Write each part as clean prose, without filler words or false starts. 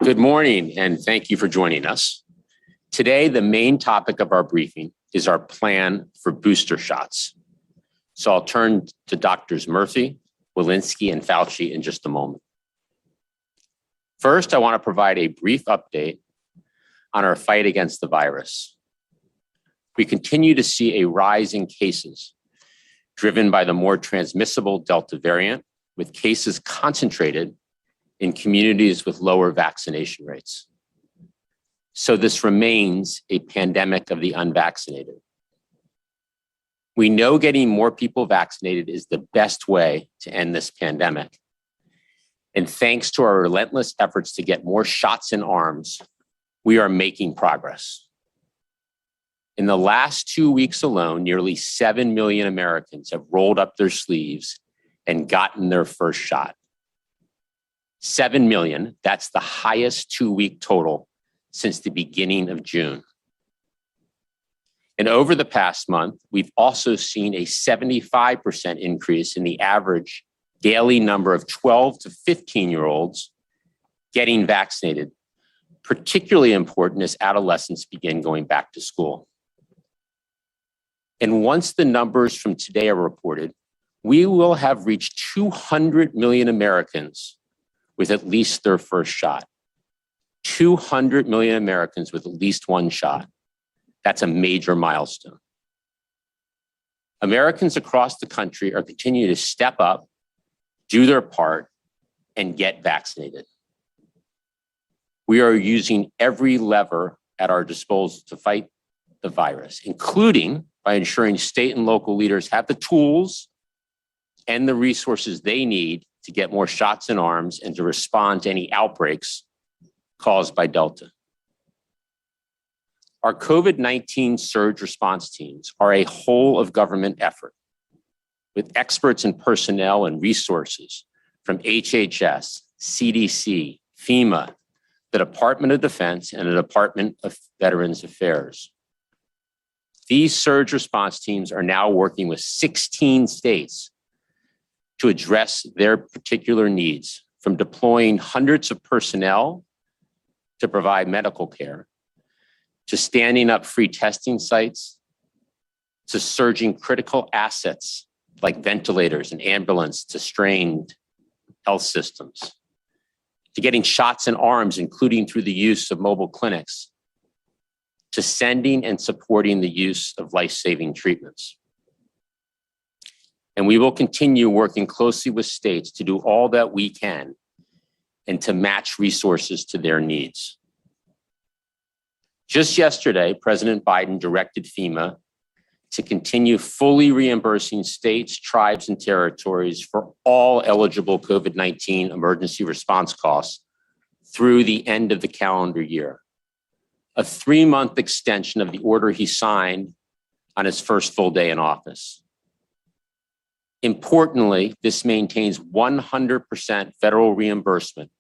Good morning, and thank you for joining us. Today, the main topic of our briefing is our plan for booster shots. So I'll turn to Drs. Murthy, Walensky, and Fauci in just a moment. First, I want to provide a brief update on our fight against the virus. We continue to see a rise in cases driven by the more transmissible Delta variant, with cases concentrated in communities with lower vaccination rates. So this remains a pandemic of the unvaccinated. We know getting more people vaccinated is the best way to end this pandemic. And thanks to our relentless efforts to get more shots in arms, we are making progress. In the last 2 weeks alone, nearly 7 million Americans have rolled up their sleeves and gotten their first shot. 7 million, that's the highest 2-week total since the beginning of June. And over the past month, we've also seen a 75% increase in the average daily number of 12 to 15-year-olds getting vaccinated, particularly important as adolescents begin going back to school. And once the numbers from today are reported, we will have reached 200 million Americans with at least their first shot. 200 million Americans with at least one shot. That's a major milestone. Americans across the country are continuing to step up, do their part, and get vaccinated. We are using every lever at our disposal to fight the virus, including by ensuring state and local leaders have the tools and the resources they need to get more shots in arms and to respond to any outbreaks caused by Delta. Our COVID-19 surge response teams are a whole of government effort with experts and personnel and resources from HHS, CDC, FEMA, the Department of Defense, and the Department of Veterans Affairs. These surge response teams are now working with 16 states to address their particular needs, from deploying hundreds of personnel to provide medical care, to standing up free testing sites, to surging critical assets like ventilators and ambulance to strained health systems, to getting shots in arms, including through the use of mobile clinics, to sending and supporting the use of life-saving treatments. And we will continue working closely with states to do all that we can and to match resources to their needs. Just yesterday, President Biden directed FEMA to continue fully reimbursing states, tribes, and territories for all eligible COVID-19 emergency response costs through the end of the calendar year, a 3-month extension of the order he signed on his first full day in office. Importantly, this maintains 100% federal reimbursement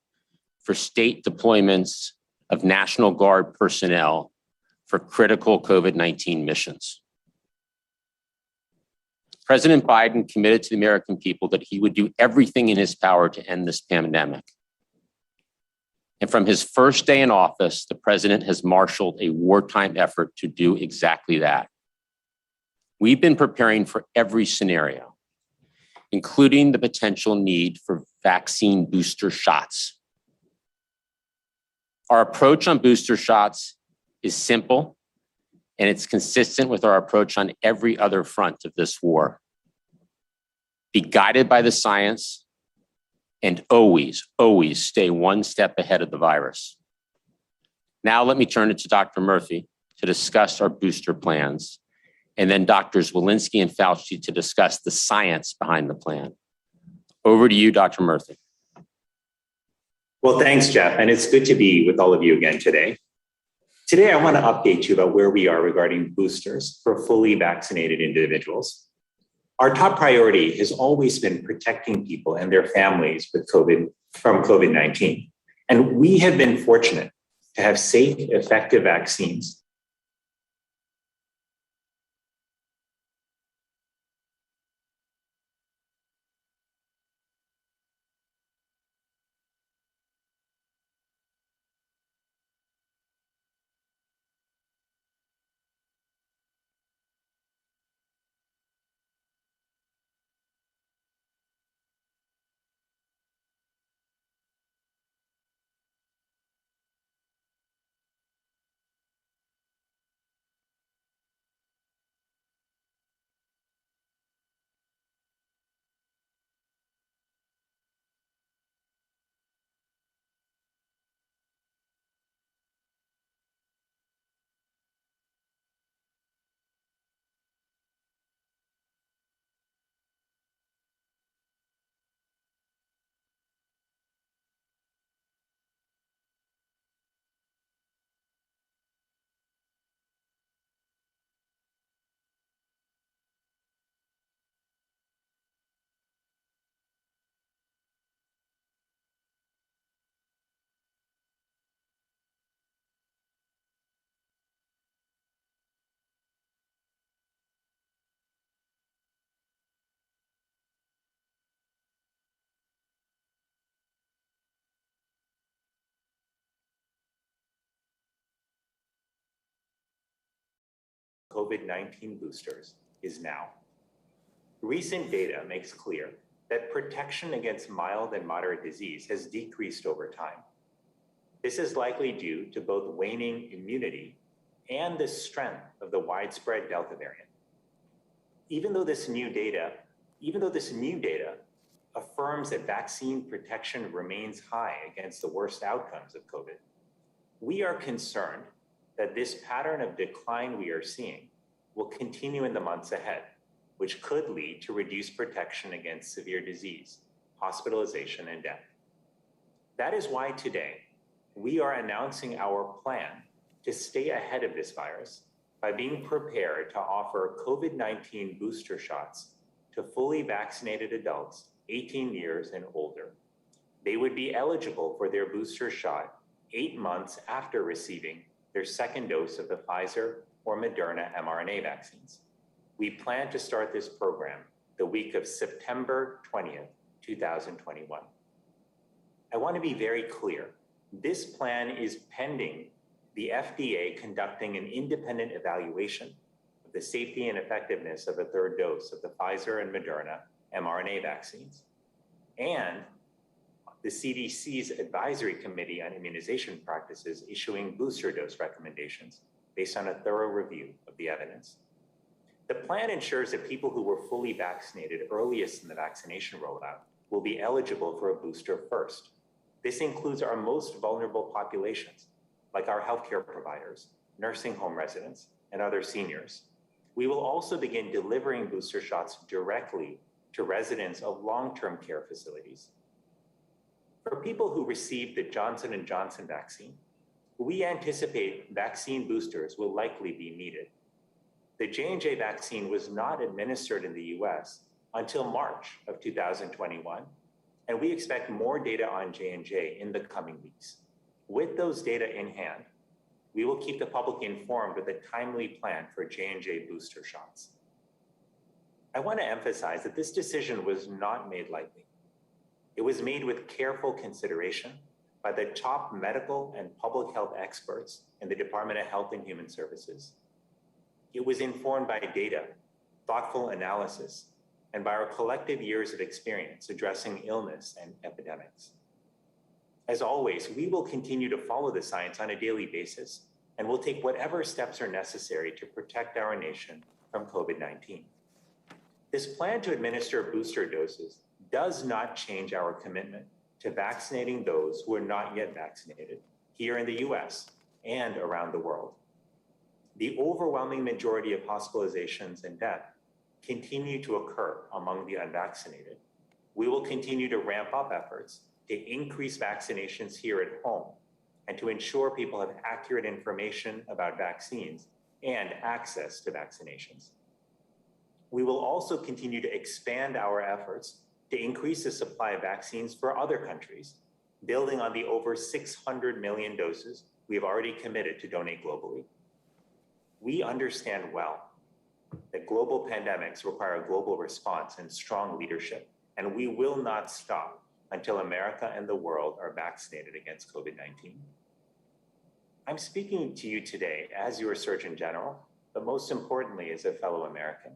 for state deployments of National Guard personnel for critical COVID-19 missions. President Biden committed to the American people that he would do everything in his power to end this pandemic. And from his first day in office, the president has marshaled a wartime effort to do exactly that. We've been preparing for every scenario, including the potential need for vaccine booster shots. Our approach on booster shots is simple, and it's consistent with our approach on every other front of this war. Be guided by the science, and always, always stay one step ahead of the virus. Now let me turn it to Dr. Murthy to discuss our booster plans, and then Drs. Walensky and Fauci to discuss the science behind the plan. Over to you, Dr. Murthy. Well, thanks, Jeff, and it's good to be with all of you again today. Today, I want to update you about where we are regarding boosters for fully vaccinated individuals. Our top priority has always been protecting people and their families with from COVID-19. And we have been fortunate to have safe, effective vaccines COVID-19 boosters is now. Recent data makes clear that protection against mild and moderate disease has decreased over time. This is likely due to both waning immunity and the strength of the widespread Delta variant. Even though this new data affirms that vaccine protection remains high against the worst outcomes of COVID, we are concerned that this pattern of decline we are seeing will continue in the months ahead, which could lead to reduced protection against severe disease, hospitalization, and death. That is why today we are announcing our plan to stay ahead of this virus by being prepared to offer COVID-19 booster shots to fully vaccinated adults 18 years and older. They would be eligible for their booster shot 8 months after receiving their second dose of the Pfizer or Moderna mRNA vaccines. We plan to start this program the week of September 20th, 2021. I want to be very clear. This plan is pending the FDA conducting an independent evaluation of the safety and effectiveness of a third dose of the Pfizer and Moderna mRNA vaccines, and the CDC's Advisory Committee on Immunization Practices issuing booster dose recommendations based on a thorough review of the evidence. The plan ensures that people who were fully vaccinated earliest in the vaccination rollout will be eligible for a booster first. This includes our most vulnerable populations, like our healthcare providers, nursing home residents, and other seniors. We will also begin delivering booster shots directly to residents of long-term care facilities. For people who received the Johnson & Johnson vaccine, we anticipate vaccine boosters will likely be needed. The J&J vaccine was not administered in the US until March of 2021, and we expect more data on J&J in the coming weeks. With those data in hand, we will keep the public informed with a timely plan for J&J booster shots. I want to emphasize that this decision was not made lightly. It was made with careful consideration by the top medical and public health experts in the Department of Health and Human Services. It was informed by data, thoughtful analysis, and by our collective years of experience addressing illness and epidemics. As always, we will continue to follow the science on a daily basis, and will take whatever steps are necessary to protect our nation from COVID-19. This plan to administer booster doses does not change our commitment to vaccinating those who are not yet vaccinated here in the US and around the world. The overwhelming majority of hospitalizations and death continue to occur among the unvaccinated. We will continue to ramp up efforts to increase vaccinations here at home and to ensure people have accurate information about vaccines and access to vaccinations. We will also continue to expand our efforts to increase the supply of vaccines for other countries, building on the over 600 million doses we have already committed to donate globally. We understand well that global pandemics require a global response and strong leadership, and we will not stop until America and the world are vaccinated against COVID-19. I'm speaking to you today as your Surgeon General, but most importantly as a fellow American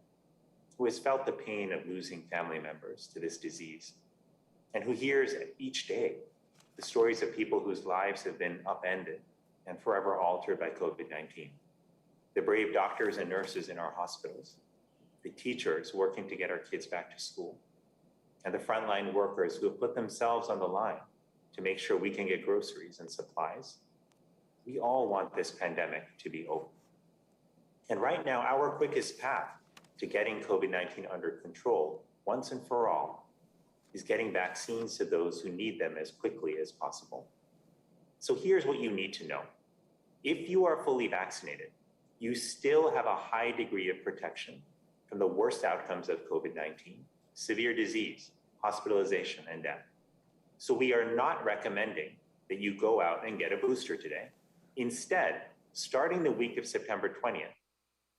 who has felt the pain of losing family members to this disease, and who hears each day the stories of people whose lives have been upended and forever altered by COVID-19. The brave doctors and nurses in our hospitals, the teachers working to get our kids back to school, and the frontline workers who have put themselves on the line to make sure we can get groceries and supplies. We all want this pandemic to be over. And right now, our quickest path to getting COVID-19 under control once and for all is getting vaccines to those who need them as quickly as possible. So here's what you need to know. If you are fully vaccinated, you still have a high degree of protection from the worst outcomes of COVID-19, severe disease, hospitalization, and death. So we are not recommending that you go out and get a booster today. Instead, starting the week of September 20th,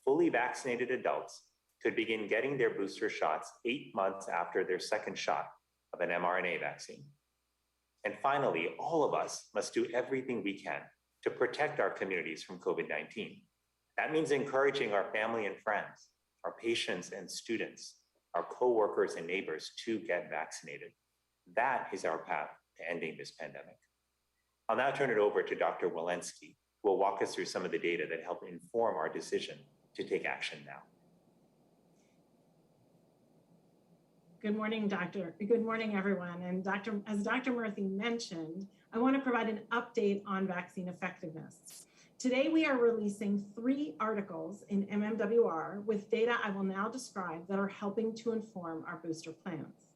fully vaccinated adults could begin getting their booster shots 8 months after their second shot of an mRNA vaccine. And finally, all of us must do everything we can to protect our communities from COVID-19. That means encouraging our family and friends, our patients and students, our coworkers and neighbors to get vaccinated. That is our path to ending this pandemic. I'll now turn it over to Dr. Walensky, who will walk us through some of the data that help inform our decision to take action now. Good morning, Doctor. Good morning, everyone. And as Dr. Murthy mentioned, I want to provide an update on vaccine effectiveness. Today, we are releasing 3 articles in MMWR with data I will now describe that are helping to inform our booster plans.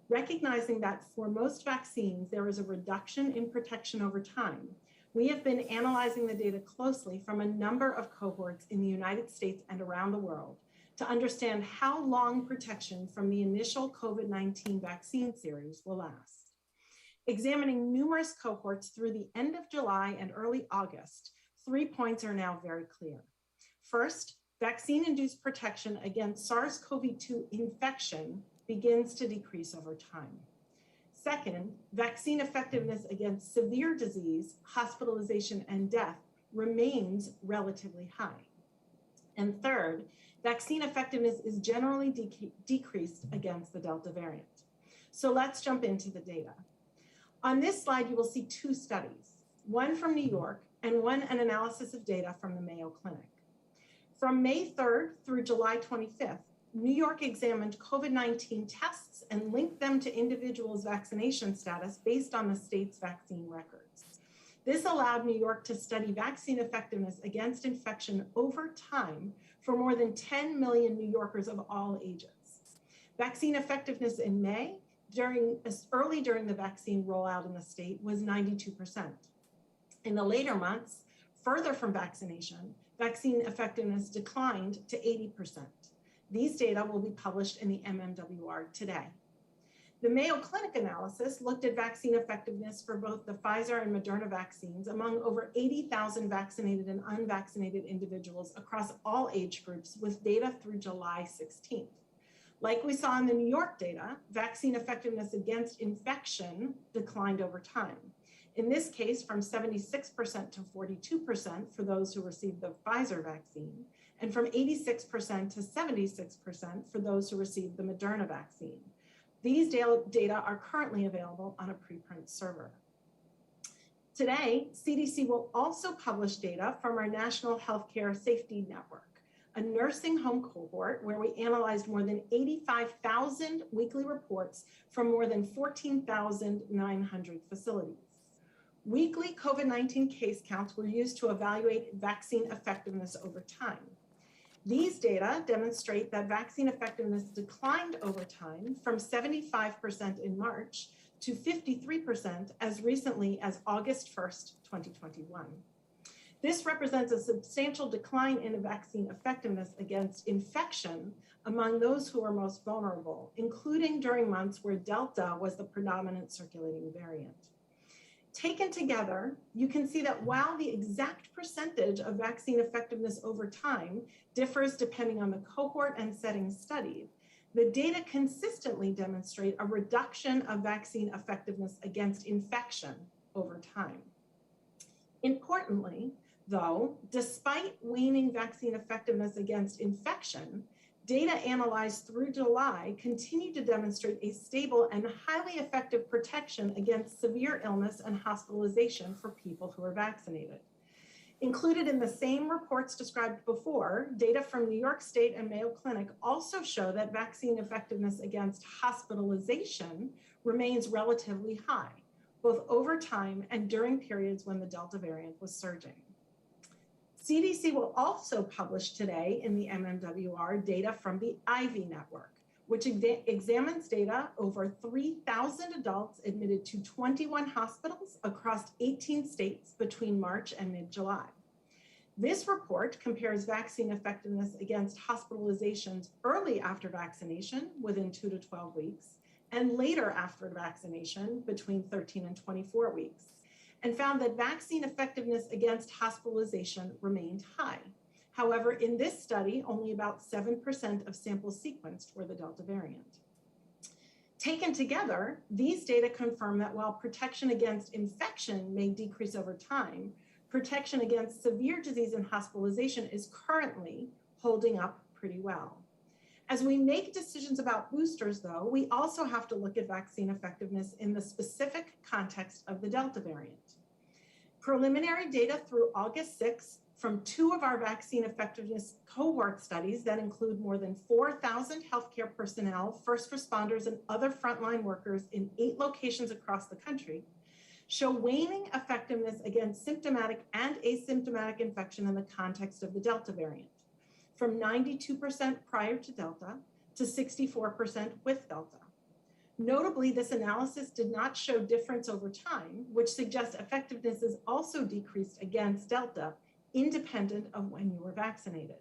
Recognizing that for most vaccines, there is a reduction in protection over time, we have been analyzing the data closely from a number of cohorts in the United States and around the world to understand how long protection from the initial COVID-19 vaccine series will last. Examining numerous cohorts through the end of July and early August, 3 points are now very clear. First, vaccine-induced protection against SARS-CoV-2 infection begins to decrease over time. Second, vaccine effectiveness against severe disease, hospitalization, and death remains relatively high. And third, vaccine effectiveness is generally decreased against the Delta variant. So let's jump into the data. On this slide, you will see 2 studies, one from New York and one an analysis of data from the Mayo Clinic. From May 3rd through July 25th, New York examined COVID-19 tests and linked them to individuals' vaccination status based on the state's vaccine records. This allowed New York to study vaccine effectiveness against infection over time for more than 10 million New Yorkers of all ages. Vaccine effectiveness in May, early during the vaccine rollout in the state, was 92%. In the later months, further from vaccination, vaccine effectiveness declined to 80%. These data will be published in the MMWR today. The Mayo Clinic analysis looked at vaccine effectiveness for both the Pfizer and Moderna vaccines among over 80,000 vaccinated and unvaccinated individuals across all age groups with data through July 16th. Like we saw in the New York data, vaccine effectiveness against infection declined over time. In this case, from 76% to 42% for those who received the Pfizer vaccine, and from 86% to 76% for those who received the Moderna vaccine. These data are currently available on a preprint server. Today, CDC will also publish data from our National Healthcare Safety Network, a nursing home cohort where we analyzed more than 85,000 weekly reports from more than 14,900 facilities. Weekly COVID-19 case counts were used to evaluate vaccine effectiveness over time. These data demonstrate that vaccine effectiveness declined over time from 75% in March to 53% as recently as August 1st, 2021. This represents a substantial decline in vaccine effectiveness against infection among those who are most vulnerable, including during months where Delta was the predominant circulating variant. Taken together, you can see that while the exact percentage of vaccine effectiveness over time differs depending on the cohort and setting studied, the data consistently demonstrate a reduction of vaccine effectiveness against infection over time. Importantly, though, despite waning vaccine effectiveness against infection, data analyzed through July continue to demonstrate a stable and highly effective protection against severe illness and hospitalization for people who are vaccinated. Included in the same reports described before, data from New York State and Mayo Clinic also show that vaccine effectiveness against hospitalization remains relatively high, both over time and during periods when the Delta variant was surging. CDC will also publish today in the MMWR data from the Ivy network, which examines data over 3,000 adults admitted to 21 hospitals across 18 states between March and mid-July. This report compares vaccine effectiveness against hospitalizations early after vaccination, within 2 to 12 weeks, and later after vaccination, between 13 and 24 weeks, and found that vaccine effectiveness against hospitalization remained high. However, in this study, only about 7% of samples sequenced were the Delta variant. Taken together, these data confirm that while protection against infection may decrease over time, protection against severe disease and hospitalization is currently holding up pretty well. As we make decisions about boosters, though, we also have to look at vaccine effectiveness in the specific context of the Delta variant. Preliminary data through August 6th from 2 of our vaccine effectiveness cohort studies that include more than 4,000 healthcare personnel, first responders, and other frontline workers in 8 locations across the country show waning effectiveness against symptomatic and asymptomatic infection in the context of the Delta variant, from 92% prior to Delta to 64% with Delta. Notably, this analysis did not show difference over time, which suggests effectiveness is also decreased against Delta, independent of when you were vaccinated.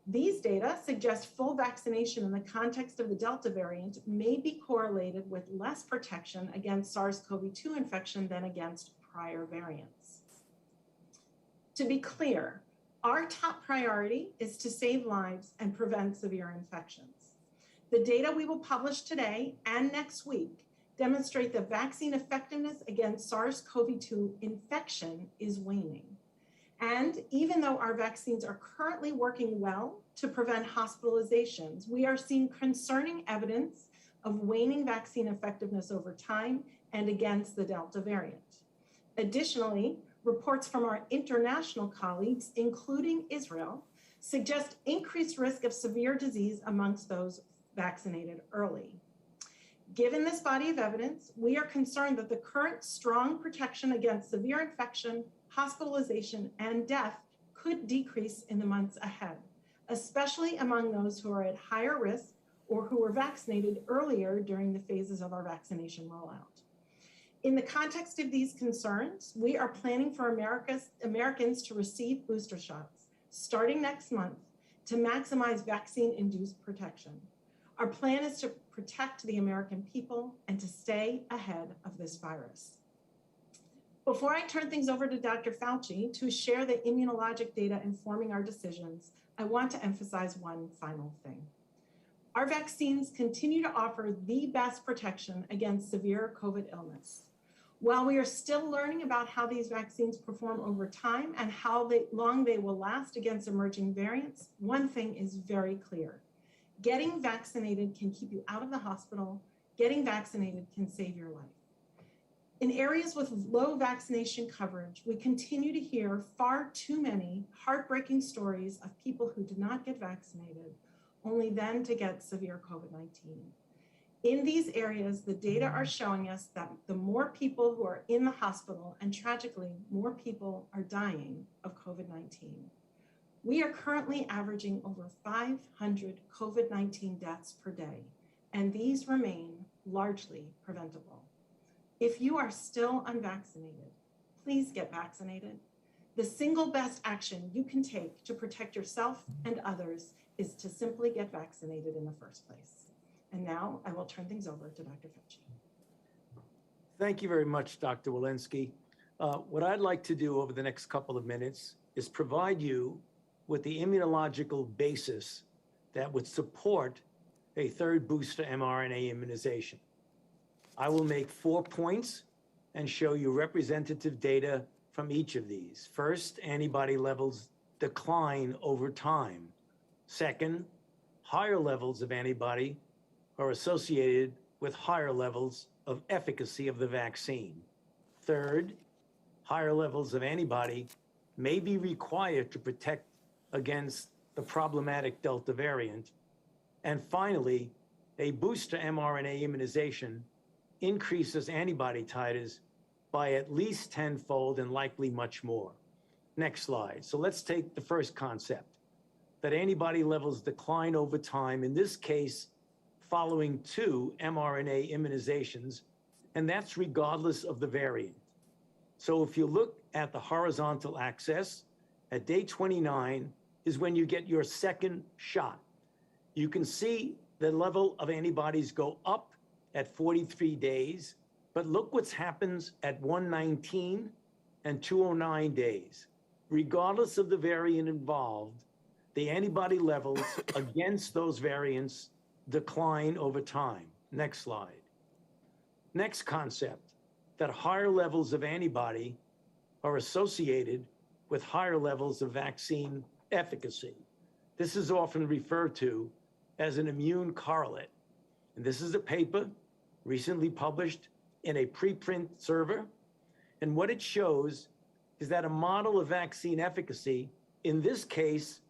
These data suggest full vaccination in the context of the Delta variant may be correlated with less protection against SARS-CoV-2 infection than against prior variants. To be clear, our top priority is to save lives and prevent severe infections. The data we will publish today and next week demonstrate that vaccine effectiveness against SARS-CoV-2 infection is waning. And even though our vaccines are currently working well to prevent hospitalizations, we are seeing concerning evidence of waning vaccine effectiveness over time and against the Delta variant. Additionally, reports from our international colleagues, including Israel, suggest increased risk of severe disease amongst those vaccinated early. Given this body of evidence, we are concerned that the current strong protection against severe infection, hospitalization, and death could decrease in the months ahead, especially among those who are at higher risk or who were vaccinated earlier during the phases of our vaccination rollout. In the context of these concerns, we are planning for Americans to receive booster shots starting next month to maximize vaccine-induced protection. Our plan is to protect the American people and to stay ahead of this virus. Before I turn things over to Dr. Fauci to share the immunologic data informing our decisions, I want to emphasize one final thing. Our vaccines continue to offer the best protection against severe COVID illness. While we are still learning about how these vaccines perform over time and how long they will last against emerging variants, one thing is very clear. Getting vaccinated can keep you out of the hospital. Getting vaccinated can save your life. In areas with low vaccination coverage, we continue to hear far too many heartbreaking stories of people who did not get vaccinated, only then to get severe COVID-19. In these areas, the data are showing us that the more people who are in the hospital, and tragically, more people are dying of COVID-19. We are currently averaging over 500 COVID-19 deaths per day, and these remain largely preventable. If you are still unvaccinated, please get vaccinated. The single best action you can take to protect yourself and others is to simply get vaccinated in the first place. And now I will turn things over to Dr. Fauci. Thank you very much, Dr. Walensky. What I'd like to do over the next couple of minutes is provide you with the immunological basis that would support a third booster mRNA immunization. I will make 4 points and show you representative data from each of these. First, antibody levels decline over time. Second, higher levels of antibody are associated with higher levels of efficacy of the vaccine. Third, higher levels of antibody may be required to protect against the problematic Delta variant. And finally, a booster mRNA immunization increases antibody titers by at least 10-fold and likely much more. Next slide. So let's take the first concept, that antibody levels decline over time, in this case, following 2 mRNA immunizations, and that's regardless of the variant. So if you look at the horizontal axis, at day 29 is when you get your second shot. You can see the level of antibodies go up at 43 days, but look what happens at 119 and 209 days. Regardless of the variant involved, the antibody levels against those variants decline over time. Next slide. Next concept, that higher levels of antibody are associated with higher levels of vaccine efficacy. This is often referred to as an immune correlate. And this is a paper recently published in a preprint server. And what it shows is that a model of vaccine efficacy, in this case,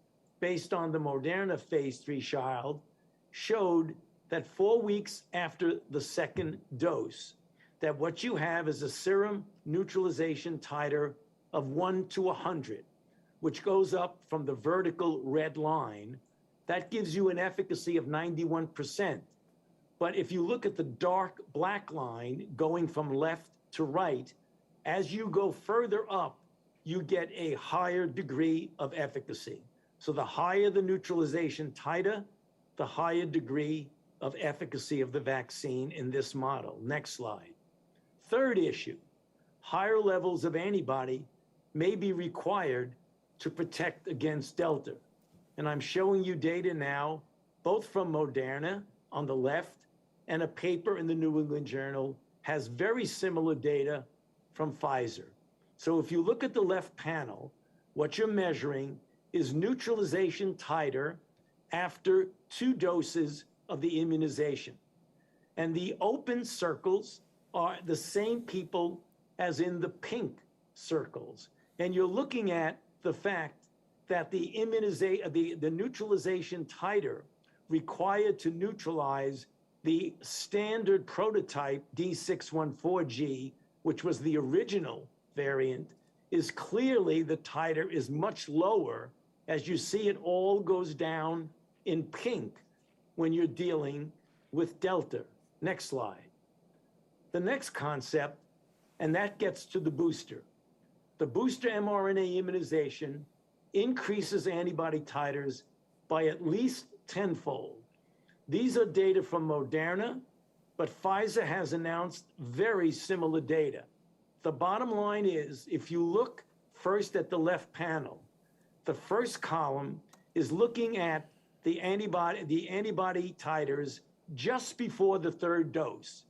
based on the Moderna phase 3 trial, showed that 4 weeks after the second dose, that what you have is a serum neutralization titer of 1 to 100, which goes up from the vertical red line. That gives you an efficacy of 91%. But if you look at the dark black line going from left to right, as you go further up, you get a higher degree of efficacy. So the higher the neutralization titer, the higher degree of efficacy of the vaccine in this model. Next slide. Third issue, higher levels of antibody may be required to protect against Delta. And I'm showing you data now, both from Moderna on the left and a paper in the New England Journal has very similar data from Pfizer. So if you look at the left panel, what you're measuring is neutralization titer after 2 doses of the immunization. And the open circles are the same people as in the pink circles. And you're looking at the fact that the neutralization titer required to neutralize the standard prototype D614G, which was the original variant, is clearly the titer is much lower. As you see, it all goes down in pink when you're dealing with Delta. Next slide. The next concept, and that gets to the booster. The booster mRNA immunization increases antibody titers by at least tenfold. These are data from Moderna, but Pfizer has announced very similar data. The bottom line is, if you look first at the left panel, the first column is looking at the antibody titers just before the third dose.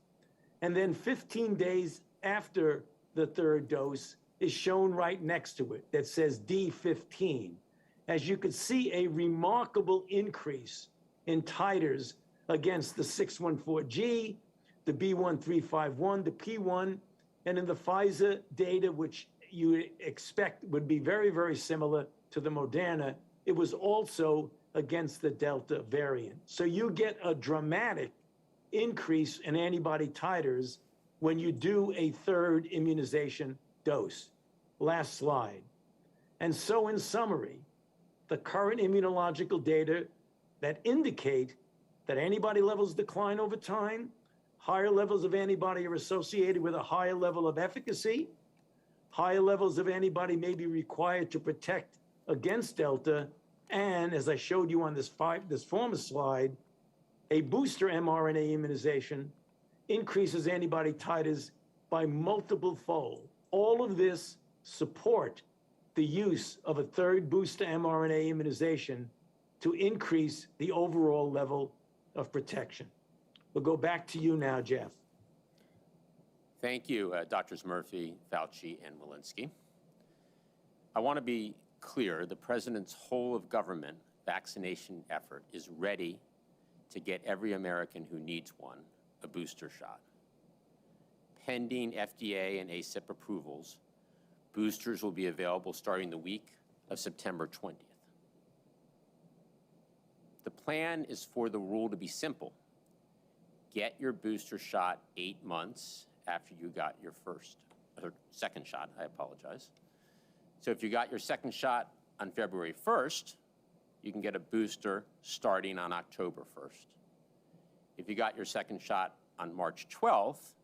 And then 15 days after the third dose is shown right next to it that says D15. As you can see, a remarkable increase in titers against the 614G, the B1351, the P1, and in the Pfizer data, which you expect would be very, very similar to the Moderna, it was also against the Delta variant. So you get a dramatic increase in antibody titers when you do a third immunization dose. Last slide. And so in summary, the current immunological data that indicate that antibody levels decline over time, higher levels of antibody are associated with a higher level of efficacy, higher levels of antibody may be required to protect against Delta, and as I showed you on this former slide, a booster mRNA immunization increases antibody titers by multiple fold. All of this support the use of a third booster mRNA immunization to increase the overall level of protection. We'll go back to you now, Jeff. Thank you, Drs. Murthy, Fauci, and Walensky. I want to be clear, the President's whole of government vaccination effort is ready to get every American who needs one a booster shot. Pending FDA and ACIP approvals, boosters will be available starting the week of September 20th. The plan is for the rule to be simple. Get your booster shot 8 months after you got your second shot, I apologize. So if you got your second shot on February 1st, you can get a booster starting on October 1st. If you got your second shot on March 12th,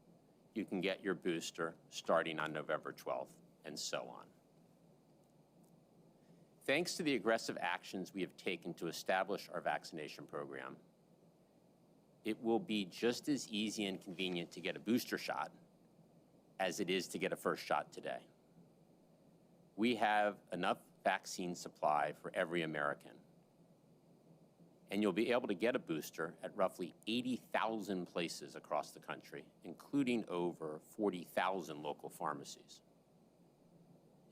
you can get your booster starting on November 12th, and so on. Thanks to the aggressive actions we have taken to establish our vaccination program, it will be just as easy and convenient to get a booster shot as it is to get a first shot today. We have enough vaccine supply for every American, and you'll be able to get a booster at roughly 80,000 places across the country, including over 40,000 local pharmacies.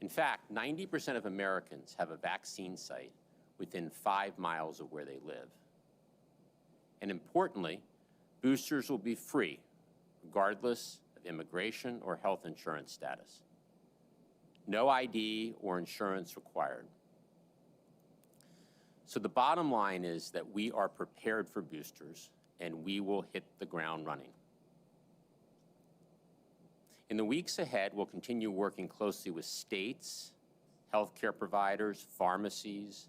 In fact, 90% of Americans have a vaccine site within 5 miles of where they live. And importantly, boosters will be free, regardless of immigration or health insurance status. No ID or insurance required. So the bottom line is that we are prepared for boosters and we will hit the ground running. In the weeks ahead, we'll continue working closely with states, healthcare providers, pharmacies,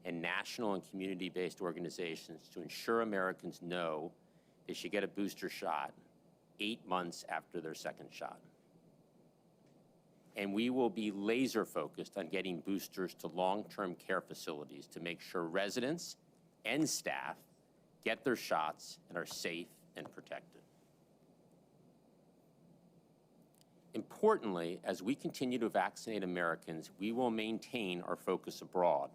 and national and community-based organizations to ensure Americans know they should get a booster shot 8 months after their second shot. And we will be laser focused on getting boosters to long-term care facilities to make sure residents and staff get their shots and are safe and protected. Importantly, as we continue to vaccinate Americans, we will maintain our focus abroad,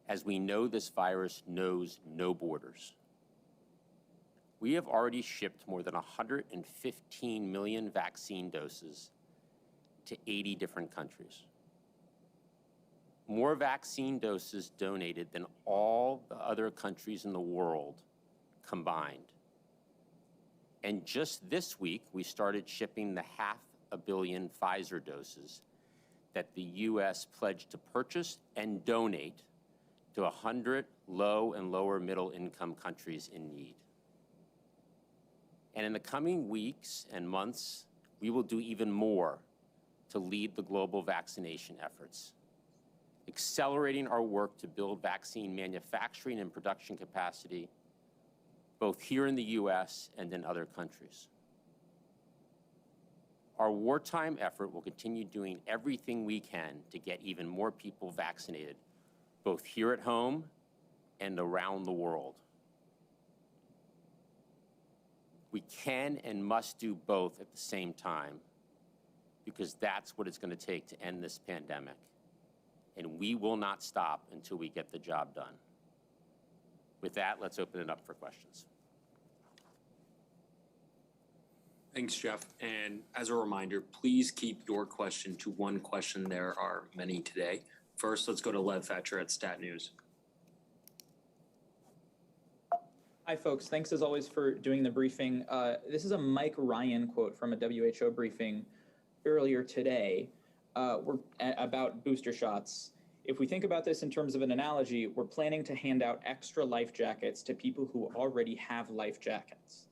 as we know this virus knows no borders. We have already shipped more than 115 million vaccine doses to 80 different countries. More vaccine doses donated than all the other countries in the world combined. And just this week, we started shipping the 500 million Pfizer doses that the U.S. pledged to purchase and donate to 100 low and lower middle income countries in need. And in the coming weeks and months, we will do even more to lead the global vaccination efforts, accelerating our work to build vaccine manufacturing and production capacity, both here in the U.S. and in other countries. Our wartime effort will continue doing everything we can to get even more people vaccinated, both here at home and around the world. We can and must do both at the same time, because that's what it's going to take to end this pandemic. And we will not stop until we get the job done. With that, let's open it up for questions. Thanks, Jeff. And as a reminder, please keep your question to one question. There are many today. First, let's go to Lev Thatcher at Stat News. Hi, folks. Thanks, as always, for doing the briefing. This is a Mike Ryan quote from a WHO briefing earlier today about booster shots. If we think about this in terms of an analogy, we're planning to hand out extra life jackets to people who already have life jackets.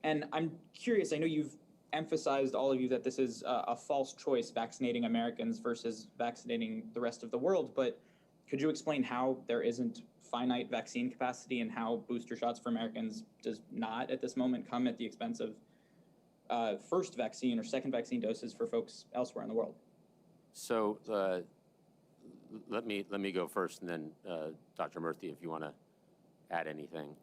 And I'm curious, I know you've emphasized, all of you, that this is a false choice, vaccinating Americans versus vaccinating the rest of the world, but could you explain how there isn't finite vaccine capacity and how booster shots for Americans does not at this moment come at the expense of first vaccine or second vaccine doses for folks elsewhere in the world? So let me go first, and then Dr. Murthy, if you want to add anything.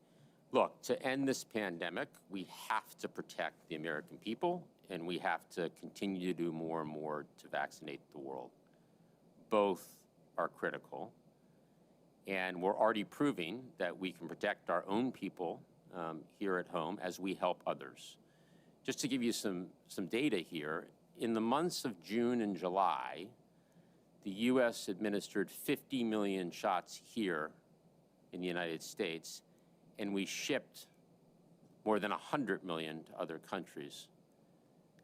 Look, to end this pandemic, we have to protect the American people, and we have to continue to do more and more to vaccinate the world. Both are critical, and we're already proving that we can protect our own people here at home as we help others. Just to give you some data here, in the months of June and July, the U.S. administered 50 million shots here in the United States, and we shipped more than 100 million to other countries.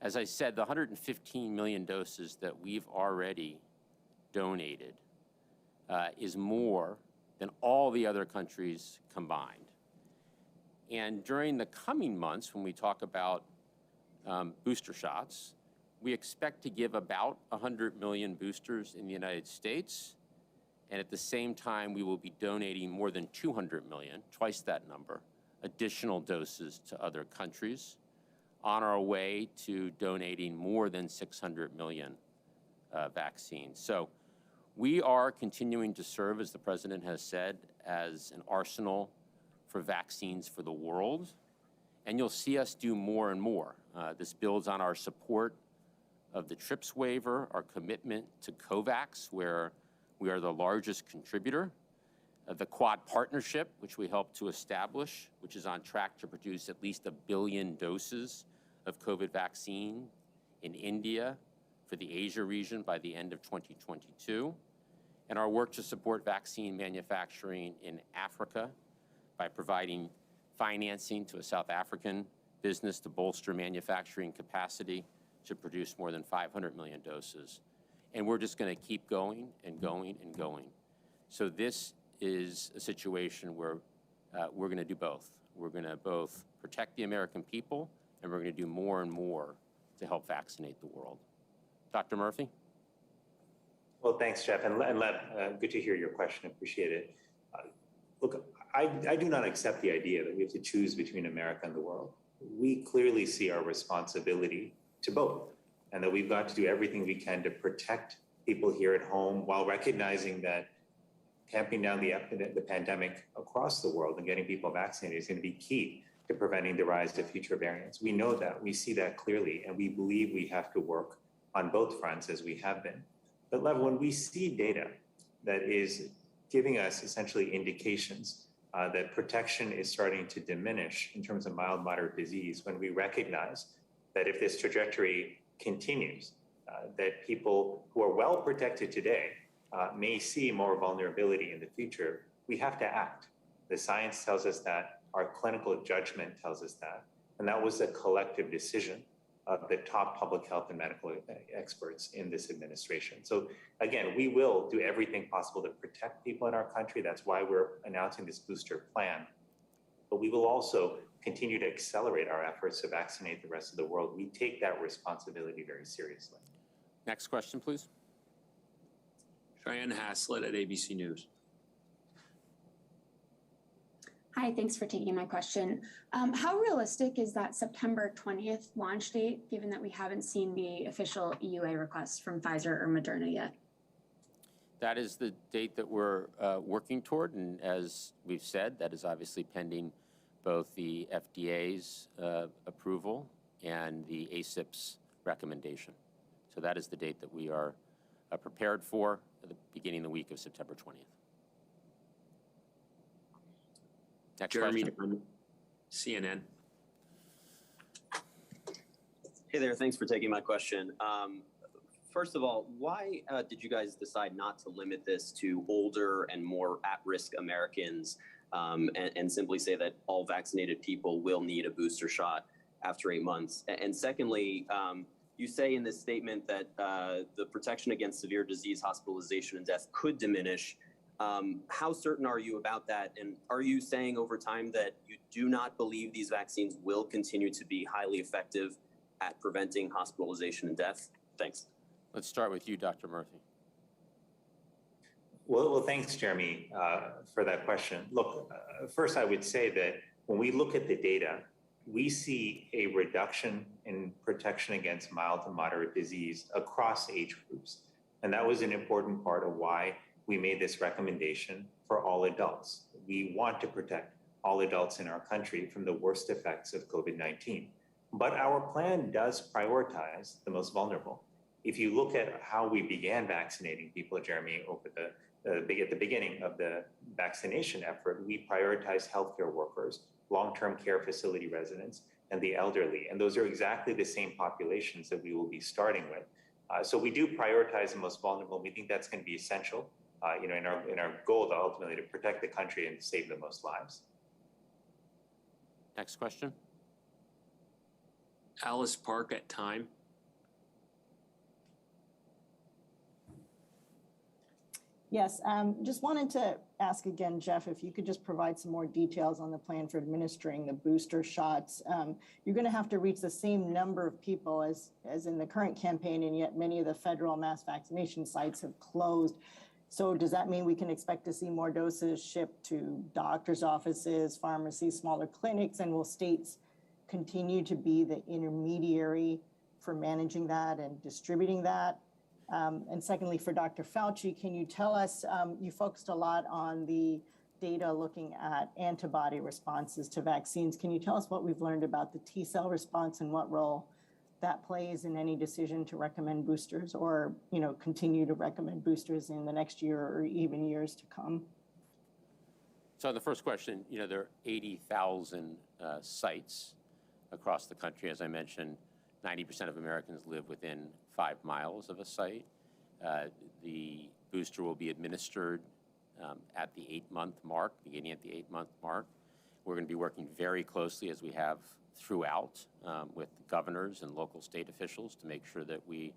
As I said, the 115 million doses that we've already donated is more than all the other countries combined. And during the coming months, when we talk about booster shots, we expect to give about 100 million boosters in the United States. And at the same time, we will be donating more than 200 million, twice that number, additional doses to other countries, on our way to donating more than 600 million vaccines. So we are continuing to serve, as the president has said, as an arsenal for vaccines for the world. And you'll see us do more and more. This builds on our support of the TRIPS waiver, our commitment to COVAX, where we are the largest contributor, the Quad partnership, which we helped to establish, which is on track to produce at least 1 billion doses of COVID vaccine in India, for the Asia region by the end of 2022, and our work to support vaccine manufacturing in Africa by providing financing to a South African business to bolster manufacturing capacity to produce more than 500 million doses. And we're just going to keep going and going and going. So this is a situation where we're going to do both. We're going to both protect the American people, and we're going to do more and more to help vaccinate the world. Dr. Murthy? Well, thanks, Jeff, and Lev, good to hear your question. Appreciate it. Look, I do not accept the idea that we have to choose between America and the world. We clearly see our responsibility to both, and that we've got to do everything we can to protect people here at home while recognizing that tamping down the pandemic across the world and getting people vaccinated is going to be key to preventing the rise of future variants. We know that, we see that clearly, and we believe we have to work on both fronts as we have been. But Lev, when we see data that is giving us essentially indications that protection is starting to diminish in terms of mild, moderate disease, when we recognize that if this trajectory continues, that people who are well protected today may see more vulnerability in the future, we have to act. The science tells us that, our clinical judgment tells us that, and that was a collective decision of the top public health and medical experts in this administration. So again, we will do everything possible to protect people in our country. That's why we're announcing this booster plan. But we will also continue to accelerate our efforts to vaccinate the rest of the world. We take that responsibility very seriously. Next question, please. Cheyenne Haslett at ABC News. Hi, thanks for taking my question. How realistic is that September 20th launch date, given that we haven't seen the official EUA request from Pfizer or Moderna yet? That is the date that we're working toward, and as we've said, that is obviously pending both the FDA's approval and the ACIP's recommendation. So that is the date that we are prepared for at the beginning of the week of September 20th. Next Jeremy, question. CNN. Hey there, thanks for taking my question. First of all, why did you guys decide not to limit this to older and more at-risk Americans and simply say that all vaccinated people will need a booster shot after 8 months? And secondly, you say in this statement that the protection against severe disease, hospitalization, and death could diminish. How certain are you about that? And are you saying over time that you do not believe these vaccines will continue to be highly effective at preventing hospitalization and death? Thanks. Let's start with you, Dr. Murthy. Well, thanks, Jeremy, for that question. Look, first I would say that when we look at the data, we see a reduction in protection against mild to moderate disease across age groups. And that was an important part of why we made this recommendation for all adults. We want to protect all adults in our country from the worst effects of COVID-19. But our plan does prioritize the most vulnerable. If you look at how we began vaccinating people, Jeremy, over at the beginning of the vaccination effort, we prioritized healthcare workers, long-term care facility residents, and the elderly. And those are exactly the same populations that we will be starting with. So we do prioritize the most vulnerable. We think that's going to be essential, in our goal to ultimately to protect the country and save the most lives. Next question. Alice Park at Time. Yes, just wanted to ask again, Jeff, if you could just provide some more details on the plan for administering the booster shots. You're going to have to reach the same number of people as in the current campaign, and yet many of the federal mass vaccination sites have closed. So does that mean we can expect to see more doses shipped to doctors' offices, pharmacies, smaller clinics, and will states continue to be the intermediary for managing that and distributing that? And secondly, for Dr. Fauci, can you tell us, you focused a lot on the data looking at antibody responses to vaccines. Can you tell us what we've learned about the T-cell response and what role that plays in any decision to recommend boosters or, continue to recommend boosters in the next year or even years to come? So the first question, there are 80,000 sites across the country. As I mentioned, 90% of Americans live within 5 miles of a site. The booster will be administered at the 8-month mark, beginning at the 8-month mark. We're going to be working very closely, as we have throughout, with governors and local state officials to make sure that we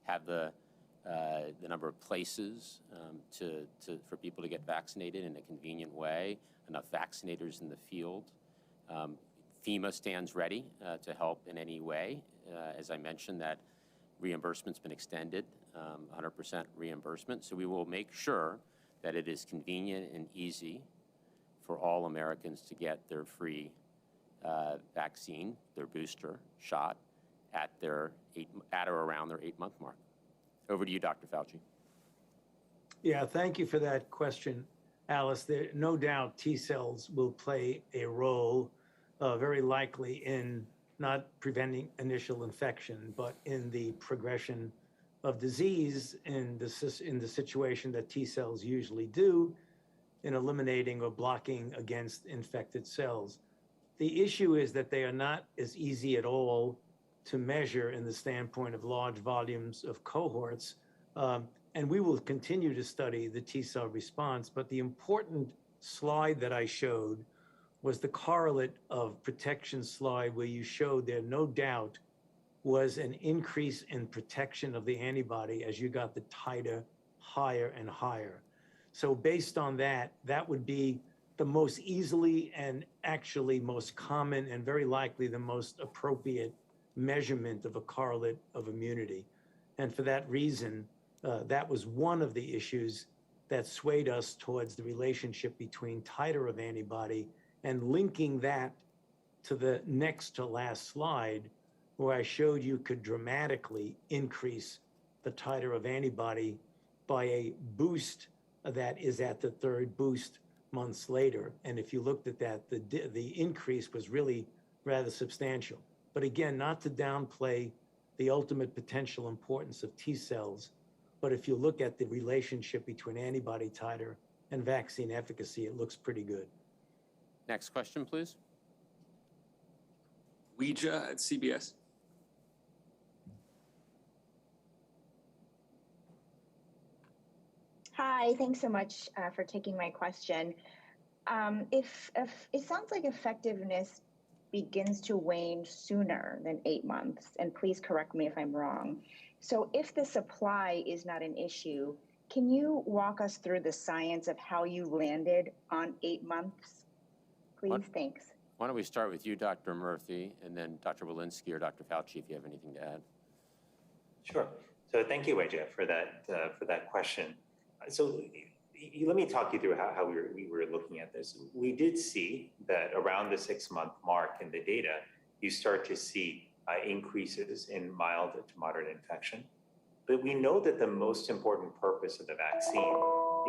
have the number of places for people to get vaccinated in a convenient way, enough vaccinators in the field. FEMA stands ready to help in any way. As I mentioned, that reimbursement's been extended, 100% reimbursement. So we will make sure that it is convenient and easy for all Americans to get their free vaccine, their booster shot, at or around their 8-month mark. Over to you, Dr. Fauci. Yeah, thank you for that question, Alice. No doubt T cells will play a role, very likely in not preventing initial infection, but in the progression of disease in the situation that T cells usually do, in eliminating or blocking against infected cells. The issue is that they are not as easy at all to measure in the standpoint of large volumes of cohorts. And we will continue to study the T cell response, but the important slide that I showed was the correlate of protection slide, where you showed there no doubt was an increase in protection of the antibody as you got the titer higher and higher. So based on that, that would be the most easily and actually most common and very likely the most appropriate measurement of a correlate of immunity. And for that reason, that was one of the issues that swayed us towards the relationship between titer of antibody and linking that to the next to last slide, where I showed you could dramatically increase the titer of antibody by a boost that is at the 3rd boost months later. And if you looked at that, the increase was really rather substantial. But again, not to downplay the ultimate potential importance of T cells, but if you look at the relationship between antibody titer and vaccine efficacy, it looks pretty good. Next question, please. Ouija at CBS. Hi, thanks so much for taking my question. If it sounds like effectiveness begins to wane sooner than 8 months, and please correct me if I'm wrong. So if the supply is not an issue, can you walk us through the science of how you landed on 8 months? Please, thanks. Why don't we start with you, Dr. Murthy, and then Dr. Walensky or Dr. Fauci, if you have anything to add. Sure. So thank you, Weijia, for that question. So let me talk you through how we were looking at this. We did see that around the 6-month mark in the data, you start to see increases in mild to moderate infection. But we know that the most important purpose of the vaccine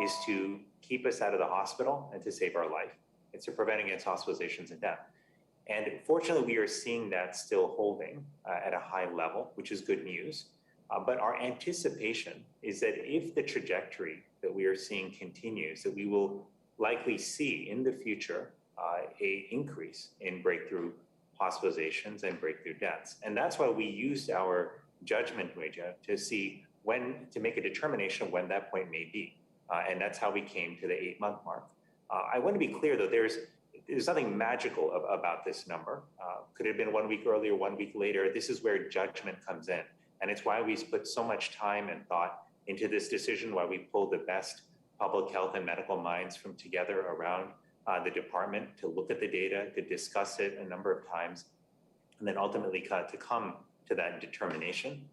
is to keep us out of the hospital and to save our life. It's to prevent against hospitalizations and death. And fortunately, we are seeing that still holding at a high level, which is good news. But our anticipation is that if the trajectory that we are seeing continues, that we will likely see in the future a increase in breakthrough hospitalizations and breakthrough deaths. And that's why we used our judgment, Weijia, to make a determination of when that point may be. And that's how we came to the 8-month mark. I want to be clear, though, there's nothing magical about this number. Could it have been 1 week earlier, 1 week later? This is where judgment comes in. And it's why we put so much time and thought into this decision, why we pulled the best public health and medical minds from together around the department to look at the data, to discuss it a number of times, and then ultimately to come to that determination.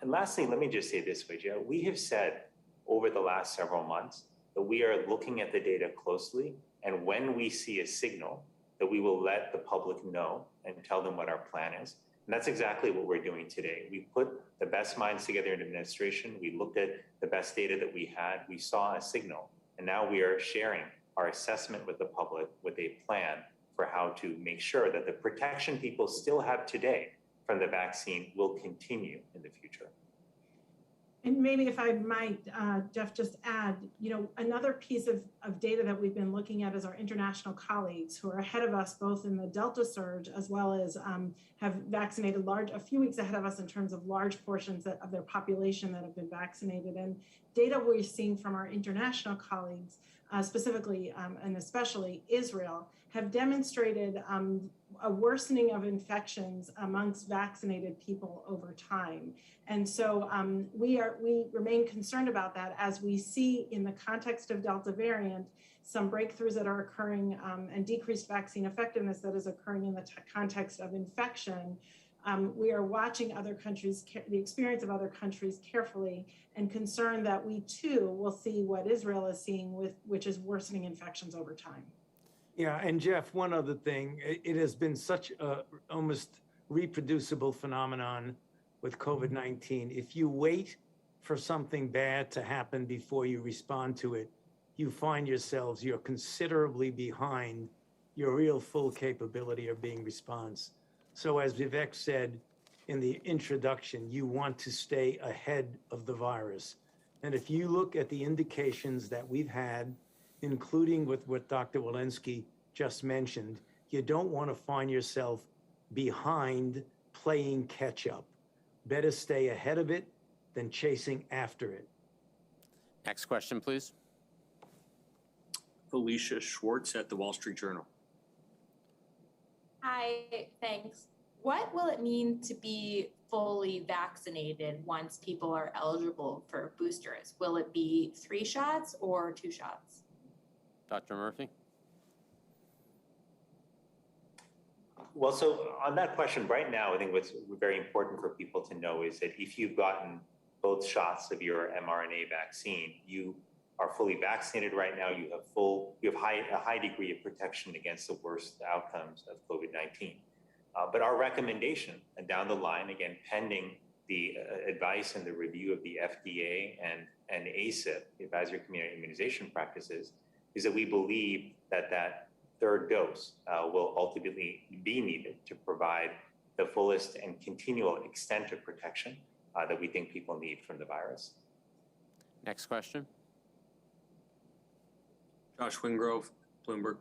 And lastly, let me just say this, Weijia. We have said over the last several months that we are looking at the data closely, and when we see a signal, that we will let the public know and tell them what our plan is. And that's exactly what we're doing today. We put the best minds together in administration. We looked at the best data that we had. We saw a signal. And now we are sharing our assessment with the public with a plan for how to make sure that the protection people still have today from the vaccine will continue in the future. And maybe if I might, Jeff, just add, another piece of data that we've been looking at is our international colleagues who are ahead of us, both in the Delta surge, as well as have vaccinated a few weeks ahead of us in terms of large portions of their population that have been vaccinated. And data we're seeing from our international colleagues, specifically and especially Israel, have demonstrated a worsening of infections amongst vaccinated people over time. And so we remain concerned about that as we see in the context of Delta variant, some breakthroughs that are occurring and decreased vaccine effectiveness that is occurring in the context of infection. We are watching other countries, the experience of other countries carefully, and concerned that we too will see what Israel is seeing, which is worsening infections over time. Yeah, and Jeff, one other thing, it has been such a almost reproducible phenomenon with COVID-19. If you wait for something bad to happen before you respond to it, you find yourselves, you're considerably behind your real full capability of being response. So as Vivek said in the introduction, you want to stay ahead of the virus. And if you look at the indications that we've had, including with what Dr. Walensky just mentioned, you don't want to find yourself behind playing catch up. Better stay ahead of it than chasing after it. Next question, please. Felicia Schwartz at the Wall Street Journal. Hi, thanks. What will it mean to be fully vaccinated once people are eligible for boosters? Will it be 3 shots or 2 shots? Dr. Murthy? Well, so on that question right now, I think what's very important for people to know is that if you've gotten both shots of your mRNA vaccine, you are fully vaccinated right now. You have a high degree of protection against the worst outcomes of COVID-19. But our recommendation, and down the line, again, pending the advice and the review of the FDA and ACIP, the Advisory Community Immunization Practices, is that we believe that that third dose will ultimately be needed to provide the fullest and continual extent of protection that we think people need from the virus. Next question. Josh Wingrove, Bloomberg.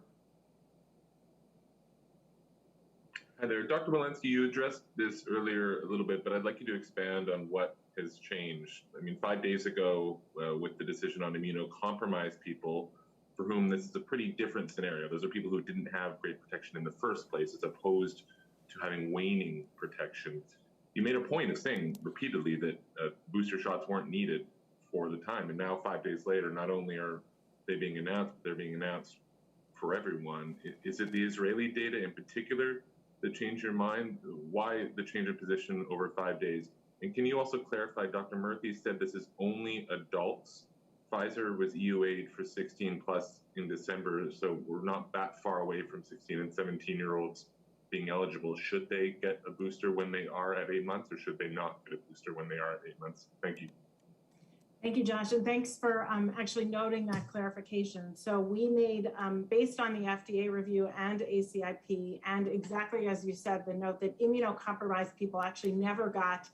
Hi there. Dr. Walensky, you addressed this earlier a little bit, but I'd like you to expand on what has changed. I mean, 5 days ago, with the decision on immunocompromised people, for whom this is a pretty different scenario. Those are people who didn't have great protection in the first place, as opposed to having waning protection. You made a point of saying repeatedly that booster shots weren't needed for the time. And now 5 days later, not only are they being announced, they're being announced for everyone. Is it the Israeli data in particular that changed your mind? Why the change of position over 5 days? And can you also clarify, Dr. Murthy said this is only adults. Pfizer was EUA'd for 16 plus in December, so we're not that far away from 16 and 17-year-olds being eligible. Should they get a booster when they are at 8 months, or should they not get a booster when they are at 8 months? Thank you. Thank you, Josh, and thanks for actually noting that clarification. So we made, based on the FDA review and ACIP, and exactly as you said, the note that immunocompromised people actually never got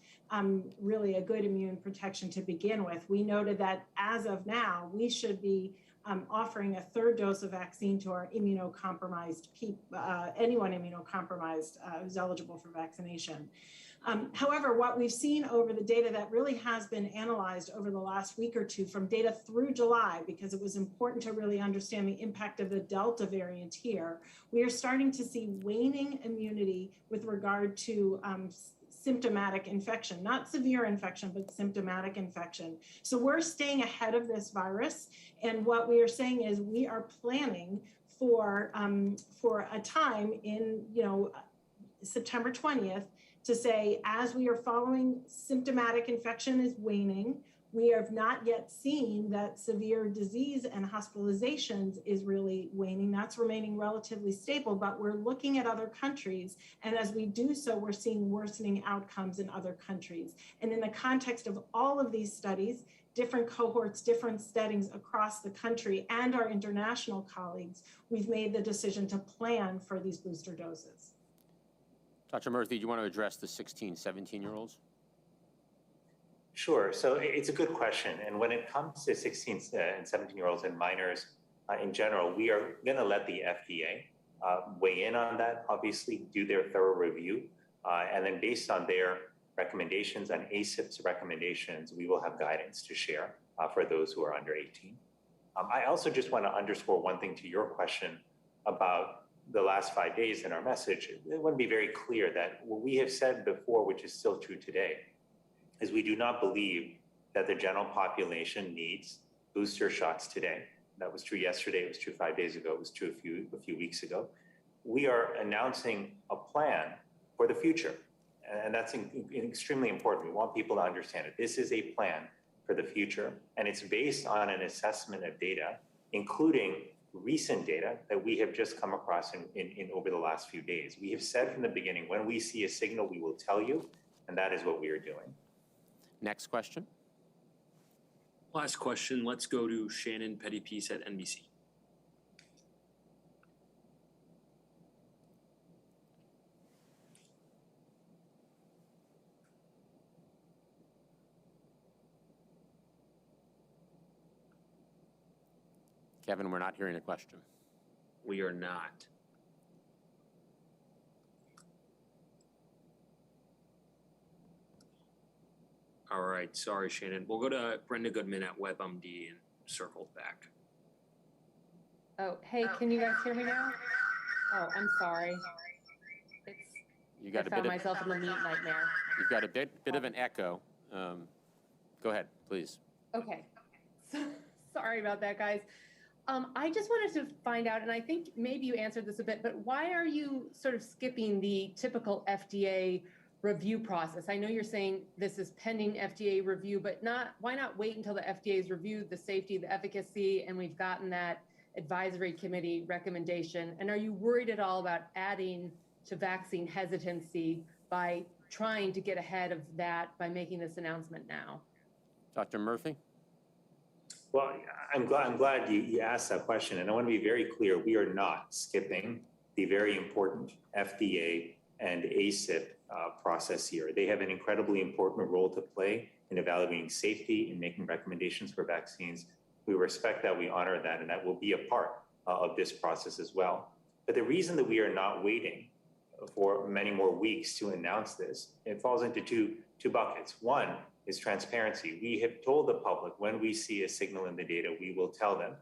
really a good immune protection to begin with. We noted that as of now, we should be offering a third dose of vaccine to our immunocompromised people, anyone immunocompromised who's eligible for vaccination. However, what we've seen over the data that really has been analyzed over the last week or two from data through July, because it was important to really understand the impact of the Delta variant here, we are starting to see waning immunity with regard to symptomatic infection, not severe infection, but symptomatic infection. So we're staying ahead of this virus. And what we are saying is we are planning for a time in, September 20th, to say, as we are following symptomatic infection is waning, we have not yet seen that severe disease and hospitalizations is really waning. That's remaining relatively stable, but we're looking at other countries. And as we do so, we're seeing worsening outcomes in other countries. And in the context of all of these studies, different cohorts, different settings across the country and our international colleagues, we've made the decision to plan for these booster doses. Dr. Murthy, do you want to address the 16, 17-year-olds? Sure. So it's a good question. And when it comes to 16 and 17-year-olds and minors in general, we are going to let the FDA weigh in on that, obviously, do their thorough review. And then based on their recommendations and ACIP's recommendations, we will have guidance to share for those who are under 18. I also just want to underscore one thing to your question about the last 5 days in our message. I want to be very clear that what we have said before, which is still true today, is we do not believe that the general population needs booster shots today. That was true yesterday, it was true 5 days ago, it was true a few weeks ago. We are announcing a plan for the future, and that's extremely important. We want people to understand it. This is a plan for the future, and it's based on an assessment of data, including recent data that we have just come across in over the last few days. We have said from the beginning, when we see a signal, we will tell you, and that is what we are doing. Next question. Last question. Let's go to Shannon Pettypiece at NBC. Kevin, we're not hearing a question. We are not. All right, sorry, Shannon. We'll go to Brenda Goodman at WebMD and circle back. Oh, hey, can you guys hear me now? Oh, I'm sorry. I found myself in the meat nightmare. You've got a bit of an echo. Go ahead, please. Okay. Sorry about that, guys. I just wanted to find out, and I think maybe you answered this a bit, but why are you sort of skipping the typical FDA review process? I know you're saying this is pending FDA review, but why not wait until the FDA's reviewed the safety, the efficacy, and we've gotten that advisory committee recommendation? And are you worried at all about adding to vaccine hesitancy by trying to get ahead of that by making this announcement now? Dr. Murthy? Well, I'm glad you asked that question. And I want to be very clear, we are not skipping the very important FDA and ACIP process here. They have an incredibly important role to play in evaluating safety and making recommendations for vaccines. We respect that, we honor that, and that will be a part of this process as well. But the reason that we are not waiting for many more weeks to announce this, it falls into two buckets. One is transparency. We have told the public when we see a signal in the data, we will tell them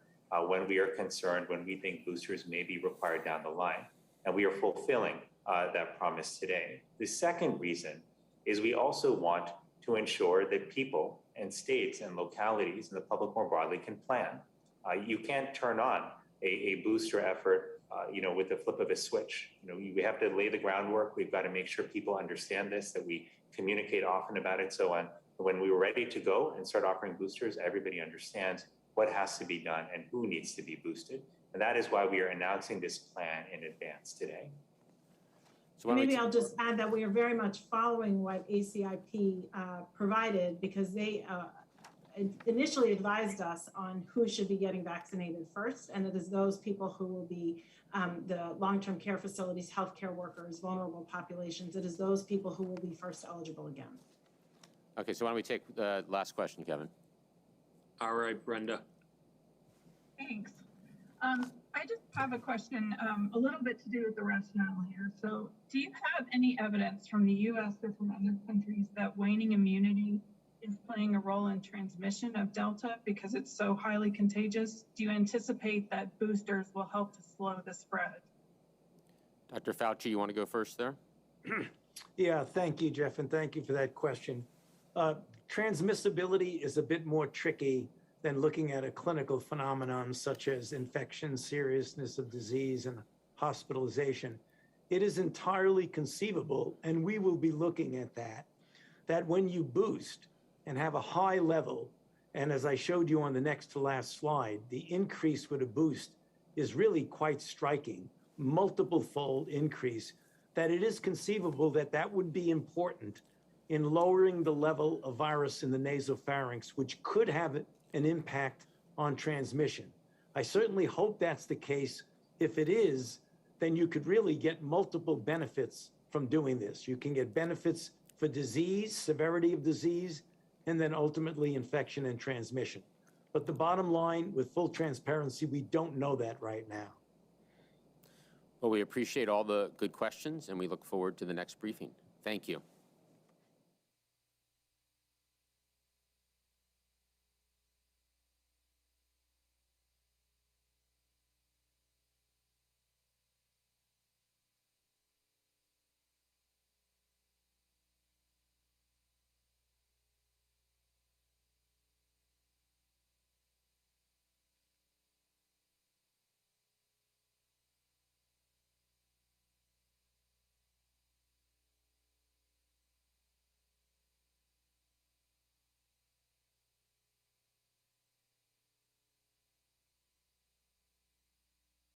when we are concerned, when we think boosters may be required down the line. And we are fulfilling that promise today. The second reason is we also want to ensure that people and states and localities and the public more broadly can plan. You can't turn on a booster effort with the flip of a switch. We have to lay the groundwork. We've got to make sure people understand this, that we communicate often about it. So when we were ready to go and start offering boosters, everybody understands what has to be done and who needs to be boosted. And that is why we are announcing this plan in advance today. So maybe I'll just add that we are very much following what ACIP provided, because they initially advised us on who should be getting vaccinated first. And it is those people who will be the long-term care facilities, healthcare workers, vulnerable populations. It is those people who will be first eligible again. Okay, so why don't we take the last question, Kevin? All right, Brenda. Thanks. I just have a question a little bit to do with the rationale here. So do you have any evidence from the US or from other countries that waning immunity is playing a role in transmission of Delta because it's so highly contagious? Do you anticipate that boosters will help to slow the spread? Dr. Fauci, you want to go first there? Yeah, thank you, Jeff, and thank you for that question. Transmissibility is a bit more tricky than looking at a clinical phenomenon such as infection, seriousness of disease, and hospitalization. It is entirely conceivable, and we will be looking at that when you boost and have a high level, and as I showed you on the next to last slide, the increase with a boost is really quite striking, multiple-fold increase, that it is conceivable that that would be important in lowering the level of virus in the nasopharynx, which could have an impact on transmission. I certainly hope that's the case. If it is, then you could really get multiple benefits from doing this. You can get benefits for disease, severity of disease, and then ultimately infection and transmission. But the bottom line, with full transparency, we don't know that right now. Well, we appreciate all the good questions and we look forward to the next briefing. Thank you.